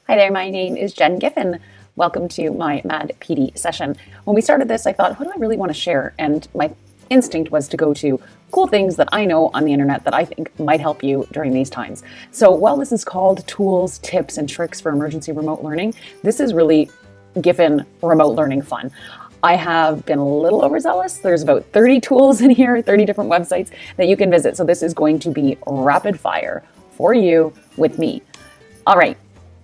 Hi there, my name is Jen Giffen. Welcome to my Mad PD session. When we started this, I thought, what do I really want to share? And my instinct was to go to cool things that I know on the internet that I think might help you during these times. So while this is called Tools, Tips, and Tricks for Emergency Remote Learning, this is really Giffen remote learning fun. I have been a little overzealous. There's about 30 tools in here, 30 different websites that you can visit. So this is going to be rapid fire for you with me. All right.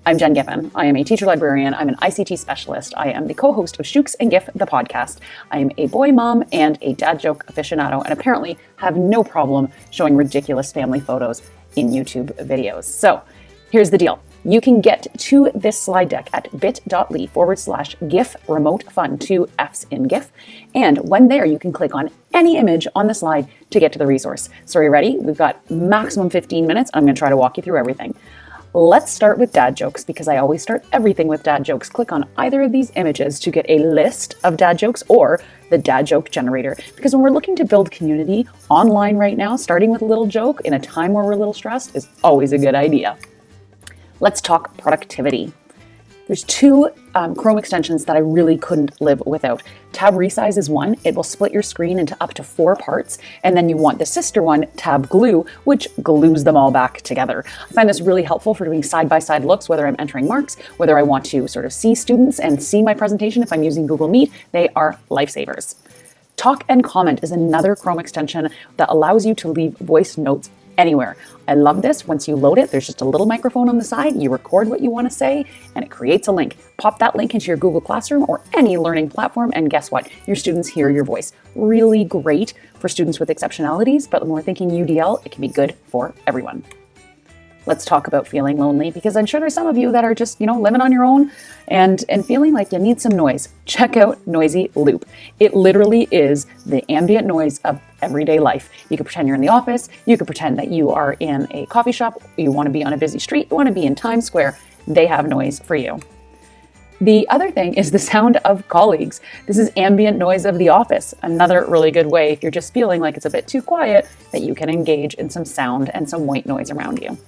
I'm Jen Giffen. I am a teacher librarian. I'm an ICT specialist. I am the co-host of Shooks and Giff, the podcast. I am a boy mom and a dad joke aficionado, and apparently have no problem showing ridiculous family photos in YouTube videos. So here's the deal. You can get to this slide deck at bit.ly/GIF remote fun, 2 F's in GIF. And when there, you can click on any image on the slide to get to the resource. So are you ready? We've got maximum 15 minutes. I'm going to try to walk you through everything. Let's start with dad jokes because I always start everything with dad jokes. Click on either of these images to get a list of dad jokes or the dad joke generator. Because when we're looking to build community online right now, starting with a little joke in a time where we're a little stressed is always a good idea. Let's talk productivity. There's two Chrome extensions that I really couldn't live without. Tab Resize is one. It will split your screen into up to 4 parts. And then you want the sister one, Tab Glue, which glues them all back together. I find this really helpful for doing side-by-side looks, whether I'm entering marks, whether I want to sort of see students and see my presentation if I'm using Google Meet. They are lifesavers. Talk and Comment is another Chrome extension that allows you to leave voice notes anywhere. I love this. Once you load it, there's just a little microphone on the side. You record what you want to say, and it creates a link. Pop that link into your Google Classroom or any learning platform, and guess what? Your students hear your voice. Really great for students with exceptionalities, but when we're thinking UDL, it can be good for everyone. Let's talk about feeling lonely, because I'm sure there's some of you that are just, living on your own and feeling like you need some noise. Check out Noisy Loop. It literally is the ambient noise of everyday life. You could pretend you're in the office. You could pretend that you are in a coffee shop. You want to be on a busy street. You want to be in Times Square. They have noise for you. The other thing is the sound of colleagues. This is ambient noise of the office. Another really good way, if you're just feeling like it's a bit too quiet, that you can engage in some sound and some white noise around you.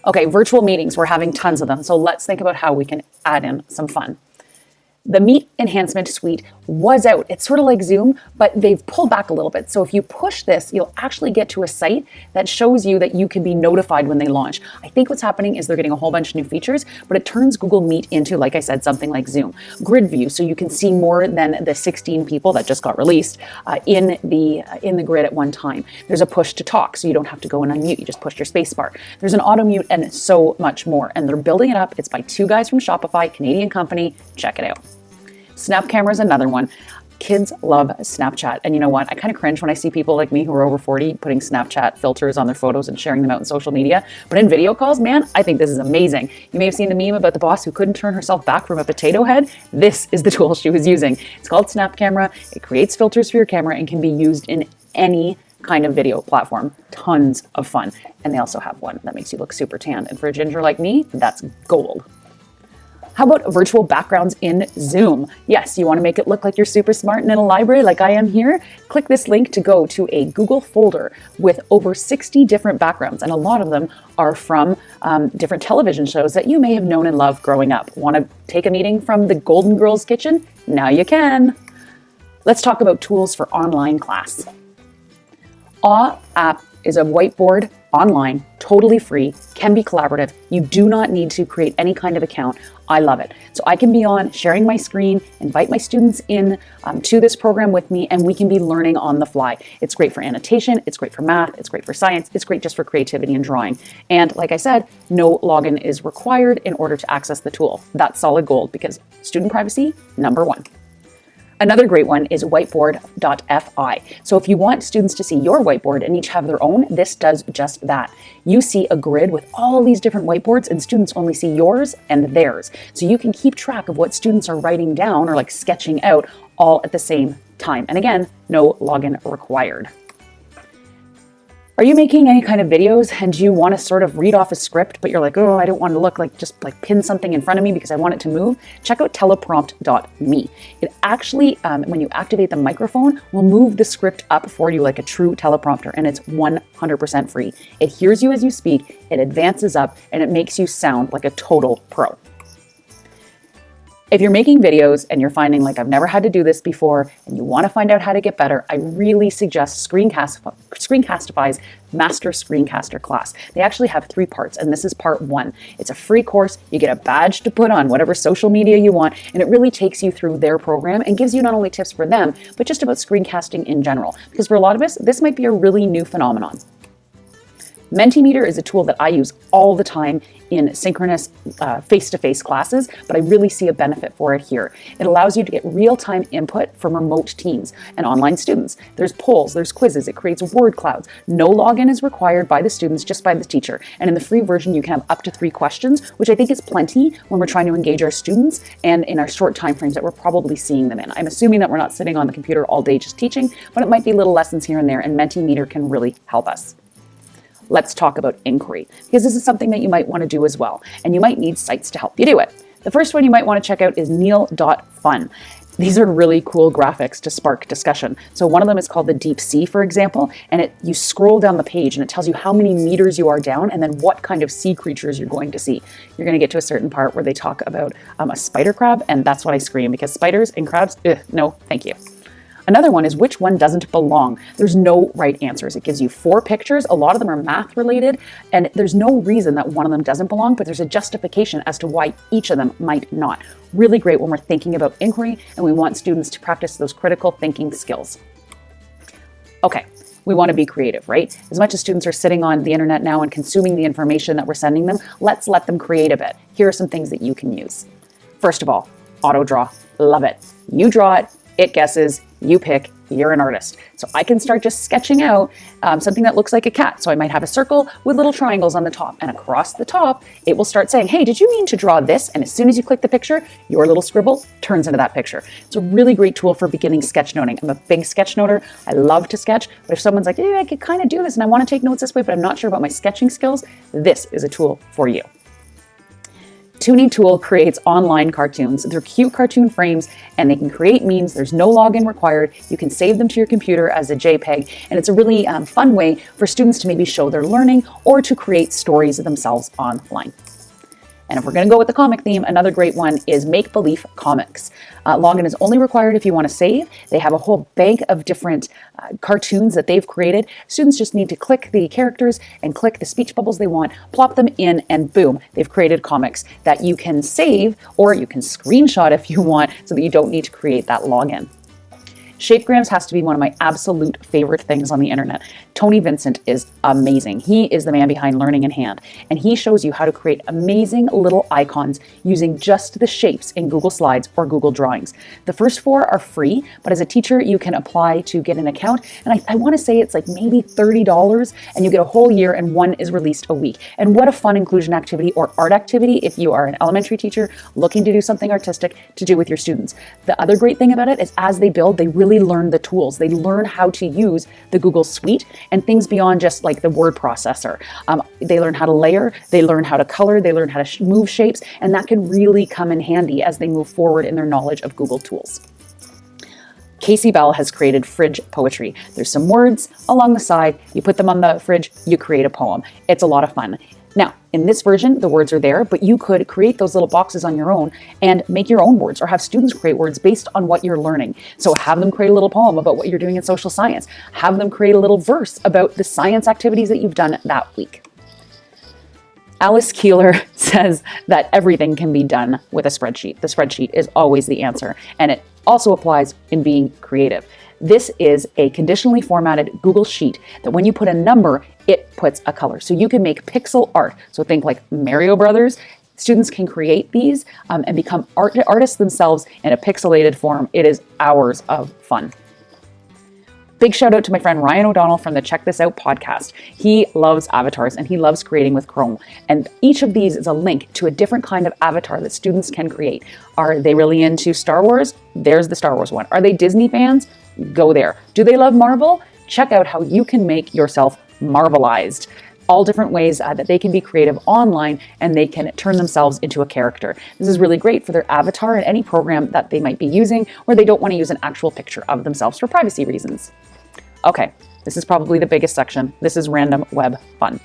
Okay, virtual meetings, we're having tons of them, so let's think about how we can add in some fun. The Meet Enhancement Suite was out. It's sort of like Zoom, but they've pulled back a little bit. So if you push this, you'll actually get to a site that shows you that you can be notified when they launch. I think what's happening is they're getting a whole bunch of new features, but it turns Google Meet into, like I said, something like Zoom. Grid view, so you can see more than the 16 people that just got released in the grid at one time. There's a push to talk, so you don't have to go and unmute. You just push your space bar. There's an auto mute and so much more. And they're building it up. It's by 2 guys from Shopify, Canadian company. Check it out. Snap camera is another one. Kids love Snapchat. And you know what? I kind of cringe when I see people like me who are over 40 putting Snapchat filters on their photos and sharing them out in social media. But in video calls, man, I think this is amazing. You may have seen the meme about the boss who couldn't turn herself back from a potato head. This is the tool she was using. It's called Snap Camera. It creates filters for your camera and can be used in any kind of video platform. Tons of fun. And they also have one that makes you look super tan. And for a ginger like me, that's gold. How about virtual backgrounds in Zoom? Yes, you want to make it look like you're super smart and in a library like I am here? Click this link to go to a Google folder with over 60 different backgrounds, and a lot of them are from different television shows that you may have known and loved growing up. Want to take a meeting from the Golden Girls kitchen? Now you can. Let's talk about tools for online class. Awe app is a whiteboard online, totally free, can be collaborative. You do not need to create any kind of account. I love it. So I can be on sharing my screen, invite my students in to this program with me, and we can be learning on the fly. It's great for annotation. It's great for math. It's great for science. It's great just for creativity and drawing. And like I said, no login is required in order to access the tool. That's solid gold because student privacy, number one. Another great one is whiteboard.fi. So if you want students to see your whiteboard and each have their own, this does just that. You see a grid with all these different whiteboards and students only see yours and theirs. So you can keep track of what students are writing down or like sketching out all at the same time. And again, no login required. Are you making any kind of videos and you want to sort of read off a script, but you're like, oh, I don't want to look like just like pin something in front of me because I want it to move? Check out teleprompt.me. It actually, when you activate the microphone, will move the script up for you like a true teleprompter, and it's 100% free. It hears you as you speak, it advances up, and it makes you sound like a total pro. If you're making videos and you're finding like I've never had to do this before and you want to find out how to get better, I really suggest Screencastify's Master Screencaster class. They actually have 3 parts, and this is part 1. It's a free course. You get a badge to put on whatever social media you want, and it really takes you through their program and gives you not only tips for them, but just about screencasting in general. Because for a lot of us, this might be a really new phenomenon. Mentimeter is a tool that I use all the time in synchronous face-to-face classes, but I really see a benefit for it here. It allows you to get real-time input from remote teams and online students. There's polls, there's quizzes, it creates word clouds. No login is required by the students, just by the teacher. And in the free version, you can have up to 3 questions, which I think is plenty when we're trying to engage our students and in our short time frames that we're probably seeing them in. I'm assuming that we're not sitting on the computer all day just teaching, but it might be little lessons here and there, and Mentimeter can really help us. Let's talk about inquiry, because this is something that you might want to do as well, and you might need sites to help you do it. The first one you might want to check out is neil.fun. These are really cool graphics to spark discussion. So one of them is called the deep sea, for example, and you scroll down the page and it tells you how many meters you are down and then what kind of sea creatures you're going to see. You're going to get to a certain part where they talk about a spider crab, and that's when I scream, because spiders and crabs, no, thank you. Another one is which one doesn't belong. There's no right answers. It gives you 4 pictures. A lot of them are math related, and there's no reason that one of them doesn't belong, but there's a justification as to why each of them might not. Really great when we're thinking about inquiry and we want students to practice those critical thinking skills. Okay, we want to be creative, right? As much as students are sitting on the internet now and consuming the information that we're sending them, let's let them create a bit. Here are some things that you can use. First of all, auto draw. Love it. You draw it, it guesses, you pick, you're an artist. So I can start just sketching out something that looks like a cat. So I might have a circle with little triangles on the top, and across the top, it will start saying, hey, did you mean to draw this? And as soon as you click the picture, your little scribble turns into that picture. It's a really great tool for beginning sketchnoting. I'm a big sketchnoter. I love to sketch, but if someone's like, yeah, I could kind of do this and I want to take notes this way, but I'm not sure about my sketching skills, this is a tool for you. Toonie Tool creates online cartoons. They're cute cartoon frames and they can create memes. There's no login required. You can save them to your computer as a JPEG, and it's a really fun way for students to maybe show their learning or to create stories themselves online. And if we're going to go with the comic theme, another great one is Make Believe Comics. Login is only required if you want to save. They have a whole bank of different cartoons that they've created. Students just need to click the characters and click the speech bubbles they want, plop them in, and boom, they've created comics that you can save or you can screenshot if you want so that you don't need to create that login. Shapegrams has to be one of my absolute favorite things on the internet. Tony Vincent is amazing. He is the man behind Learning in Hand, and he shows you how to create amazing little icons using just the shapes in Google Slides or Google Drawings. The first 4 are free, but as a teacher, you can apply to get an account, and I want to say it's like maybe $30, and you get a whole year, and one is released a week. And what a fun inclusion activity or art activity if you are an elementary teacher looking to do something artistic to do with your students. The other great thing about it is as they build, they really learn the tools. They learn how to use the Google Suite and things beyond just like the word processor. They learn how to layer, they learn how to color, they learn how to move shapes, and that can really come in handy as they move forward in their knowledge of Google tools. Casey Bell has created fridge poetry. There's some words along the side, you put them on the fridge, you create a poem. It's a lot of fun. Now, in this version, the words are there, but you could create those little boxes on your own and make your own words or have students create words based on what you're learning. So have them create a little poem about what you're doing in social science. Have them create a little verse about the science activities that you've done that week. Alice Keeler says that everything can be done with a spreadsheet. The spreadsheet is always the answer, and it also applies in being creative. This is a conditionally formatted Google Sheet that when you put a number, it puts a color. So you can make pixel art. So think like Mario Brothers. Students can create these and become artists themselves in a pixelated form. It is hours of fun. Big shout out to my friend Ryan O'Donnell from the Check This Out podcast. He loves avatars and he loves creating with Chrome. And each of these is a link to a different kind of avatar that students can create. Are they really into Star Wars? There's the Star Wars one. Are they Disney fans? Go there. Do they love Marvel? Check out how you can make yourself marvelized. All different ways that they can be creative online and they can turn themselves into a character. This is really great for their avatar in any program that they might be using where they don't want to use an actual picture of themselves for privacy reasons. Okay, this is probably the biggest section. This is random web fun.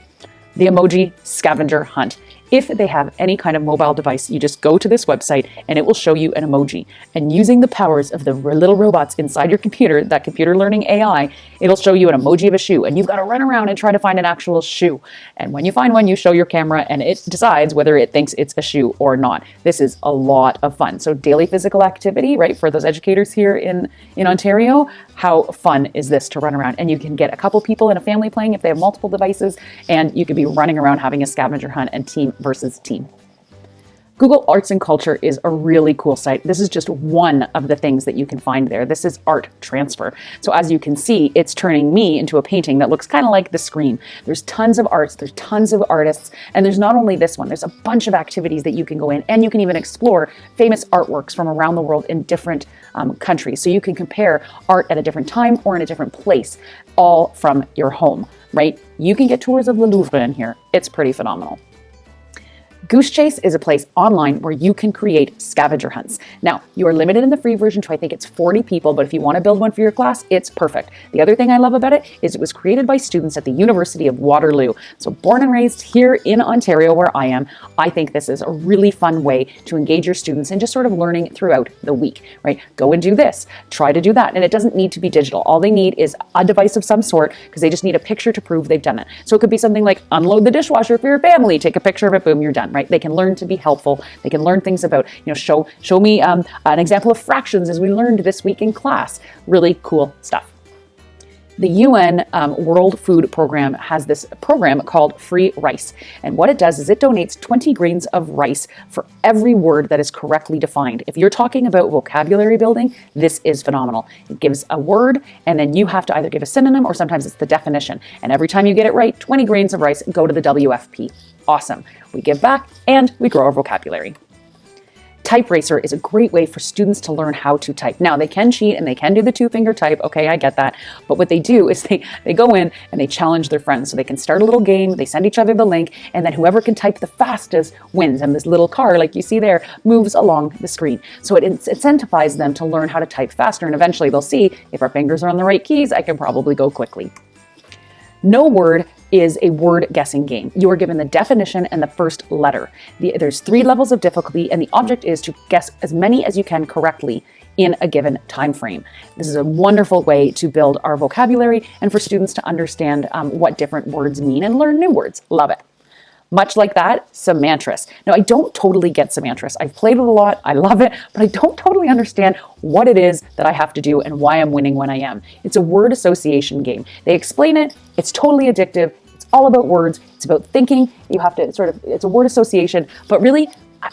The emoji scavenger hunt. If they have any kind of mobile device, you just go to this website and it will show you an emoji. And using the powers of the little robots inside your computer, that computer learning AI, it'll show you an emoji of a shoe. And you've got to run around and try to find an actual shoe. And when you find one, you show your camera and it decides whether it thinks it's a shoe or not. This is a lot of fun. So daily physical activity, right, for those educators here in Ontario, how fun is this to run around? And you can get a couple people in a family playing if they have multiple devices, and you could be running around having a scavenger hunt and team versus team. Google Arts and Culture is a really cool site. This is just one of the things that you can find there. This is art transfer. So as you can see, it's turning me into a painting that looks kind of like the screen. There's tons of arts, there's tons of artists, and there's not only this one, there's a bunch of activities that you can go in, and you can even explore famous artworks from around the world in different countries. So you can compare art at a different time or in a different place, all from your home, right? You can get tours of the Louvre in here. It's pretty phenomenal. Goose Chase is a place online where you can create scavenger hunts. Now, you are limited in the free version to, I think it's 40 people, but if you want to build one for your class, it's perfect. The other thing I love about it is it was created by students at the University of Waterloo. So born and raised here in Ontario where I am, I think this is a really fun way to engage your students and just sort of learning throughout the week, right? Go and do this, try to do that. And it doesn't need to be digital. All they need is a device of some sort because they just need a picture to prove they've done it. So it could be something like unload the dishwasher for your family, take a picture of it, boom, you're done. Right? They can learn to be helpful. They can learn things about, show me an example of fractions as we learned this week in class. Really cool stuff. The UN World Food Program has this program called Free Rice. And what it does is it donates 20 grains of rice for every word that is correctly defined. If you're talking about vocabulary building, this is phenomenal. It gives a word, and then you have to either give a synonym or sometimes it's the definition. And every time you get it right, 20 grains of rice go to the WFP. Awesome. We give back and we grow our vocabulary. Type Racer is a great way for students to learn how to type. Now, they can cheat and they can do the two-finger type. Okay, I get that. But what they do is they go in and they challenge their friends. So they can start a little game, they send each other the link, and then whoever can type the fastest wins. And this little car, like you see there, moves along the screen. So it incentivizes them to learn how to type faster. And eventually they'll see, if our fingers are on the right keys, I can probably go quickly. No Word is a word guessing game. You are given the definition and the first letter. There's 3 levels of difficulty, and the object is to guess as many as you can correctly in a given time frame. This is a wonderful way to build our vocabulary and for students to understand what different words mean and learn new words. Love it. Much like that, Semantris. Now, I don't totally get Semantris. I've played it a lot. I love it, but I don't totally understand what it is that I have to do and why I'm winning when I am. It's a word association game. They explain it. It's totally addictive. It's all about words. It's about thinking. You have to it's a word association. But really,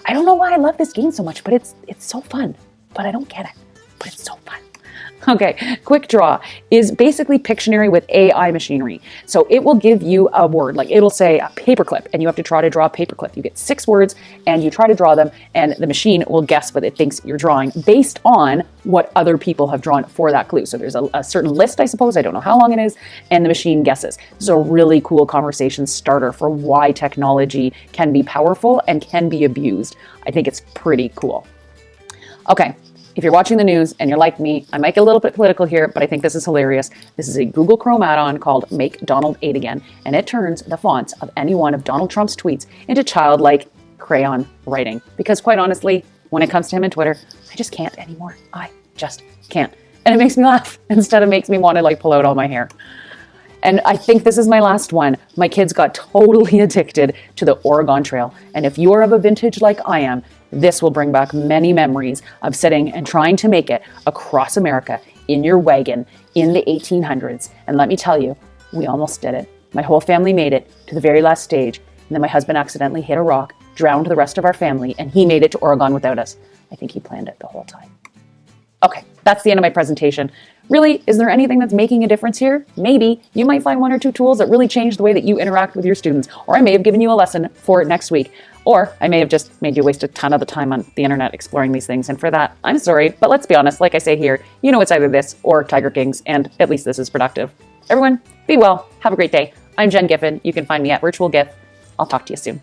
I don't know why I love this game so much, but it's so fun. But I don't get it. But it's so fun. Okay, Quick Draw is basically Pictionary with AI machinery. So it will give you a word, like it'll say a paperclip, and you have to try to draw a paperclip. You get 6 words, and you try to draw them, and the machine will guess what it thinks you're drawing based on what other people have drawn for that clue. So there's a certain list, I suppose, I don't know how long it is, and the machine guesses. This is a really cool conversation starter for why technology can be powerful and can be abused. I think it's pretty cool. Okay. If you're watching the news and you're like me, I might get a little bit political here, but I think this is hilarious. This is a Google Chrome add-on called Make Donald 8 Again, and it turns the fonts of any one of Donald Trump's tweets into childlike crayon writing. Because quite honestly, when it comes to him and Twitter, I just can't anymore. I just can't. And it makes me laugh instead of makes me want to pull out all my hair. And I think this is my last one. My kids got totally addicted to the Oregon Trail. And if you are of a vintage like I am, this will bring back many memories of sitting and trying to make it across America in your wagon in the 1800s. And let me tell you, we almost did it. My whole family made it to the very last stage. And then my husband accidentally hit a rock, drowned the rest of our family, and he made it to Oregon without us. I think he planned it the whole time. Okay, that's the end of my presentation. Really, is there anything that's making a difference here? Maybe. You might find 1 or 2 tools that really change the way that you interact with your students. Or I may have given you a lesson for next week. Or I may have just made you waste a ton of the time on the internet exploring these things. And for that, I'm sorry. But let's be honest, like I say here, it's either this or Tiger Kings. And at least this is productive. Everyone, be well. Have a great day. I'm Jen Giffen. You can find me at Virtual GIF. I'll talk to you soon.